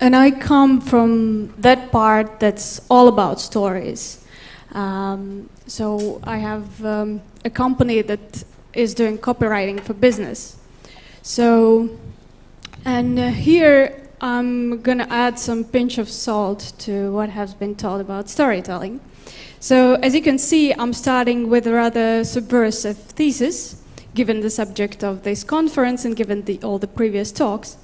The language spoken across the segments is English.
And I come from that part that's all about stories. So I have a company that is doing copywriting for business. So, and here I'm gonna add some pinch of salt to what has been told about storytelling. So as you can see, I'm starting with a rather subversive thesis, given the subject of this conference and given all the previous talks.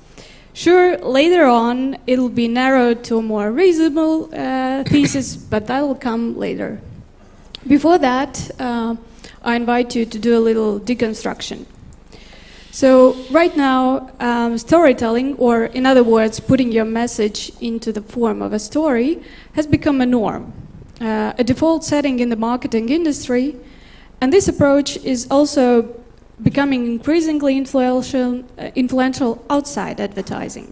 Sure, later on, it'll be narrowed to a more reasonable thesis, but that will come later. Before that, I invite you to do a little deconstruction. So right now, storytelling, or in other words, putting your message into the form of a story, has become a norm, a default setting in the marketing industry, and this approach is also becoming increasingly influential outside advertising.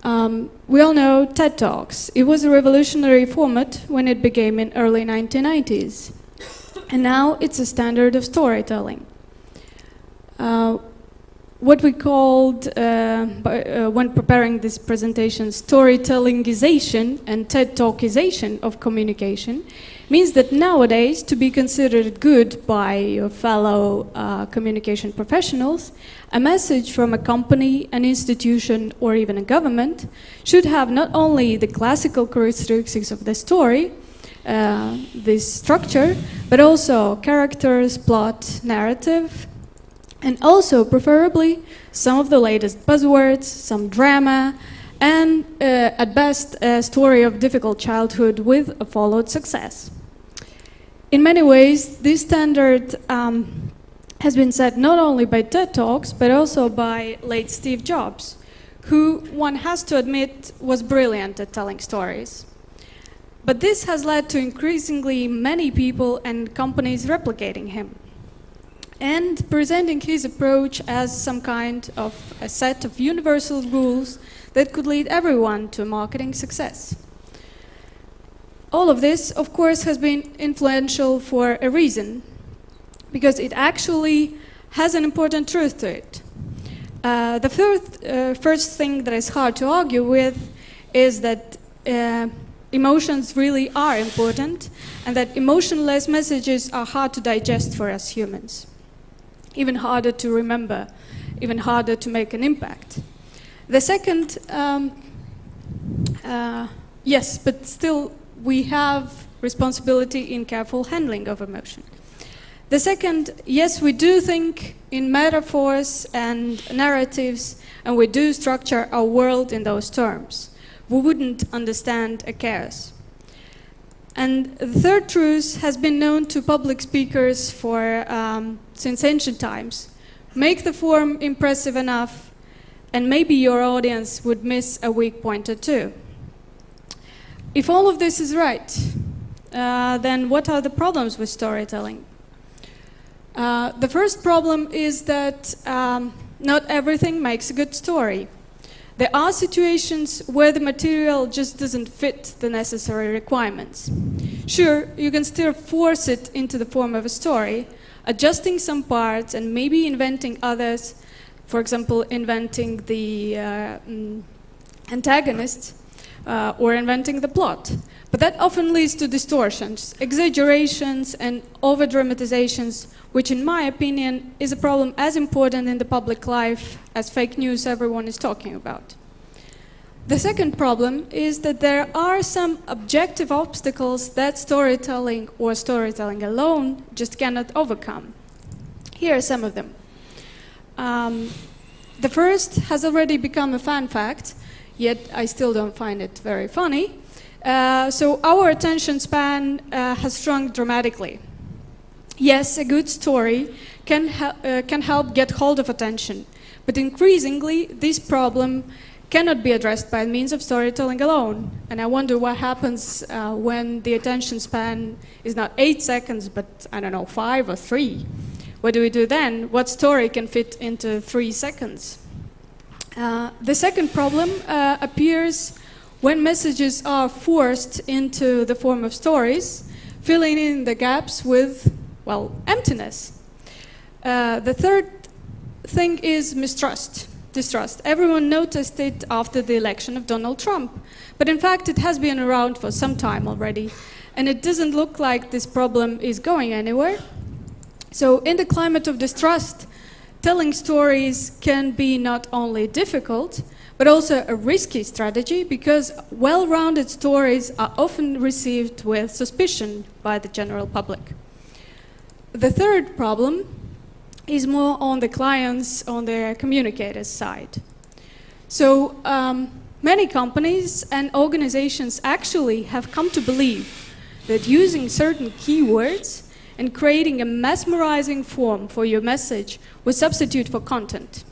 We all know TED Talks. It was a revolutionary format when it became in early 1990s. And now it's a standard of storytelling. What we called, when preparing this presentation, storytellingization and TED Talkization of communication means that nowadays, to be considered good by your fellow communication professionals, a message from a company, an institution, or even a government should have not only the classical characteristics of the story, this structure, but also characters, plot, narrative, and also, preferably, some of the latest buzzwords, some drama, and at best, a story of difficult childhood with a followed success. In many ways, this standard has been set not only by TED Talks, but also by late Steve Jobs, who, one has to admit, was brilliant at telling stories. But this has led to increasingly many people and companies replicating him and presenting his approach as some kind of a set of universal rules that could lead everyone to marketing success. All of this, of course, has been influential for a reason, because it actually has an important truth to it. The first thing that is hard to argue with is that emotions really are important, and that emotionless messages are hard to digest for us humans. Even harder to remember, even harder to make an impact. The second, yes, but still we have responsibility in careful handling of emotion. The second, yes, we do think in metaphors and narratives, and we do structure our world in those terms. We wouldn't understand a chaos. And the third truth has been known to public speakers since ancient times. Make the form impressive enough, and maybe your audience would miss a weak point or two. If all of this is right, then what are the problems with storytelling? The first problem is that not everything makes a good story. There are situations where the material just doesn't fit the necessary requirements. Sure, you can still force it into the form of a story, adjusting some parts and maybe inventing others, for example, inventing the antagonist or inventing the plot. But that often leads to distortions, exaggerations, and over-dramatizations, which in my opinion is a problem as important in the public life as fake news everyone is talking about. The second problem is that there are some objective obstacles that storytelling or storytelling alone just cannot overcome. Here are some of them. The first has already become a fun fact, yet I still don't find it very funny. So our attention span has shrunk dramatically. Yes, a good story can help get hold of attention, but increasingly this problem cannot be addressed by means of storytelling alone. And I wonder what happens when the attention span is not 8 seconds, but I don't know, 5 or 3. What do we do then? What story can fit into 3 seconds? The second problem appears when messages are forced into the form of stories, filling in the gaps with, well, emptiness. The third thing is mistrust. distrust. Everyone noticed it after the election of Donald Trump. But in fact, it has been around for some time already. And it doesn't look like this problem is going anywhere. So in the climate of distrust, telling stories can be not only difficult, but also a risky strategy, because well-rounded stories are often received with suspicion by the general public. The third problem is more on the clients, on the communicators' side. So many companies and organizations actually have come to believe that using certain keywords and creating a mesmerizing form for your message will substitute for content,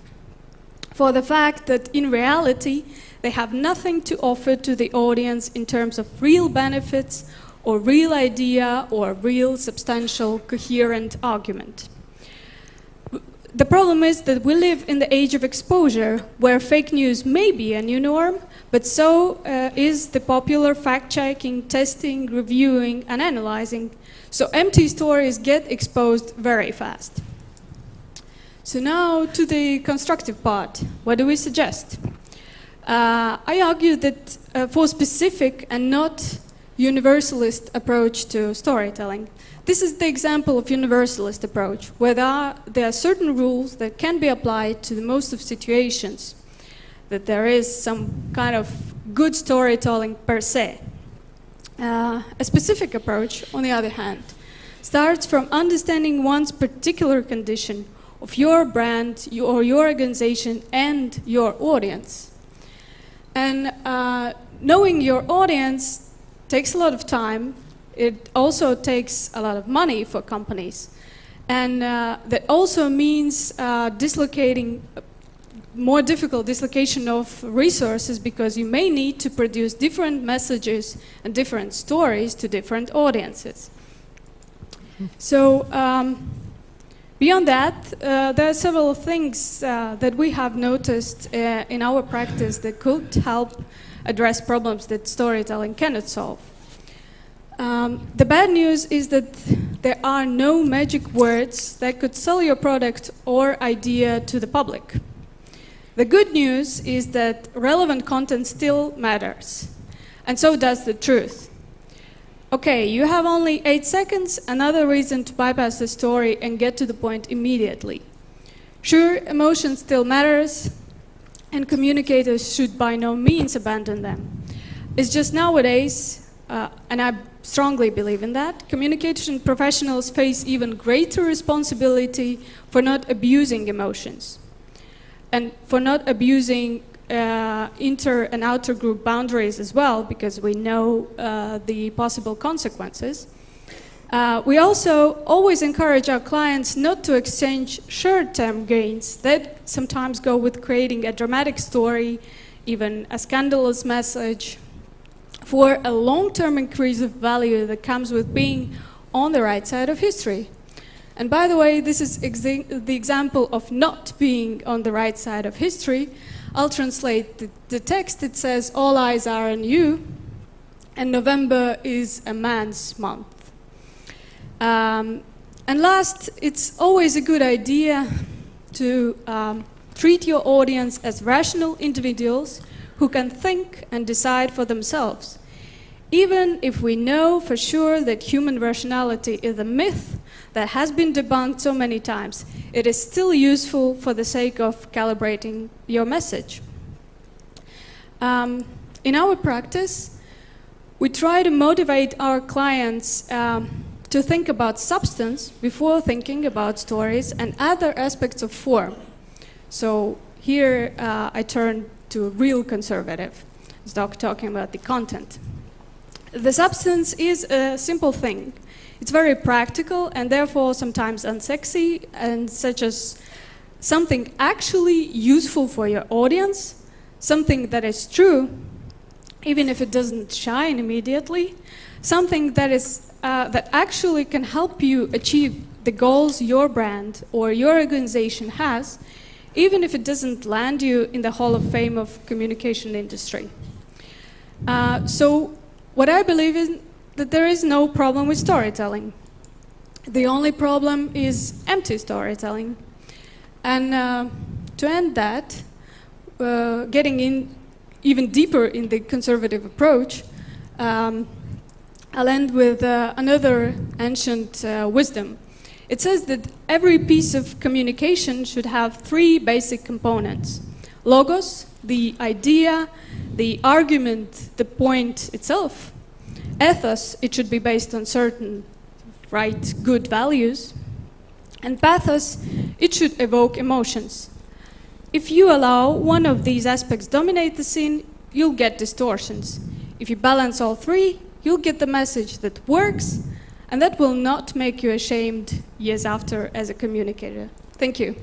for the fact that in reality they have nothing to offer to the audience in terms of real benefits or real idea or real substantial coherent argument. The problem is that we live in the age of exposure, where fake news may be a new norm, but so is the popular fact-checking, testing, reviewing, and analyzing. So empty stories get exposed very fast. So now to the constructive part. What do we suggest? I argue that for specific and not universalist approach to storytelling. This is the example of universalist approach, where there are certain rules that can be applied to the most of situations, that there is some kind of good storytelling per se. A specific approach, on the other hand, starts from understanding one's particular condition of your brand, or your organization, and your audience. And knowing your audience takes a lot of time. It also takes a lot of money for companies. And that also means more difficult dislocation of resources, because you may need to produce different messages and different stories to different audiences. So beyond that, there are several things that we have noticed in our practice that could help address problems that storytelling cannot solve. The bad news is that there are no magic words that could sell your product or idea to the public. The good news is that relevant content still matters, and so does the truth. Okay, you have only 8 seconds, another reason to bypass the story and get to the point immediately. Sure, emotion still matters, and communicators should by no means abandon them. It's just nowadays, and I strongly believe in that, communication professionals face even greater responsibility for not abusing emotions and for not abusing inter and outer group boundaries as well, because we know the possible consequences. We also always encourage our clients not to exchange short-term gains that sometimes go with creating a dramatic story, even a scandalous message, for a long-term increase of value that comes with being on the right side of history. And by the way, this is the example of not being on the right side of history. I'll translate the text. It says, all eyes are on you, and November is a man's month. And last, it's always a good idea to treat your audience as rational individuals who can think and decide for themselves. Even if we know for sure that human rationality is a myth that has been debunked so many times, it is still useful for the sake of calibrating your message. In our practice, we try to motivate our clients to think about substance before thinking about stories and other aspects of form. So here I turn to a real conservative, talking about the content. The substance is a simple thing. It's very practical and therefore sometimes unsexy, and such as something actually useful for your audience, something that is true, even if it doesn't shine immediately, something that is that actually can help you achieve the goals your brand or your organization has, even if it doesn't land you in the Hall of Fame of communication industry. So what I believe is that there is no problem with storytelling. The only problem is empty storytelling. And to end that, getting in even deeper in the conservative approach, I'll end with another ancient wisdom. It says that every piece of communication should have three basic components: logos, the idea, the argument, the point itself; ethos, it should be based on certain right, good values; and pathos, it should evoke emotions. If you allow one of these aspects dominate the scene, you'll get distortions. If you balance all three, you'll get the message that works, and that will not make you ashamed years after as a communicator. Thank you.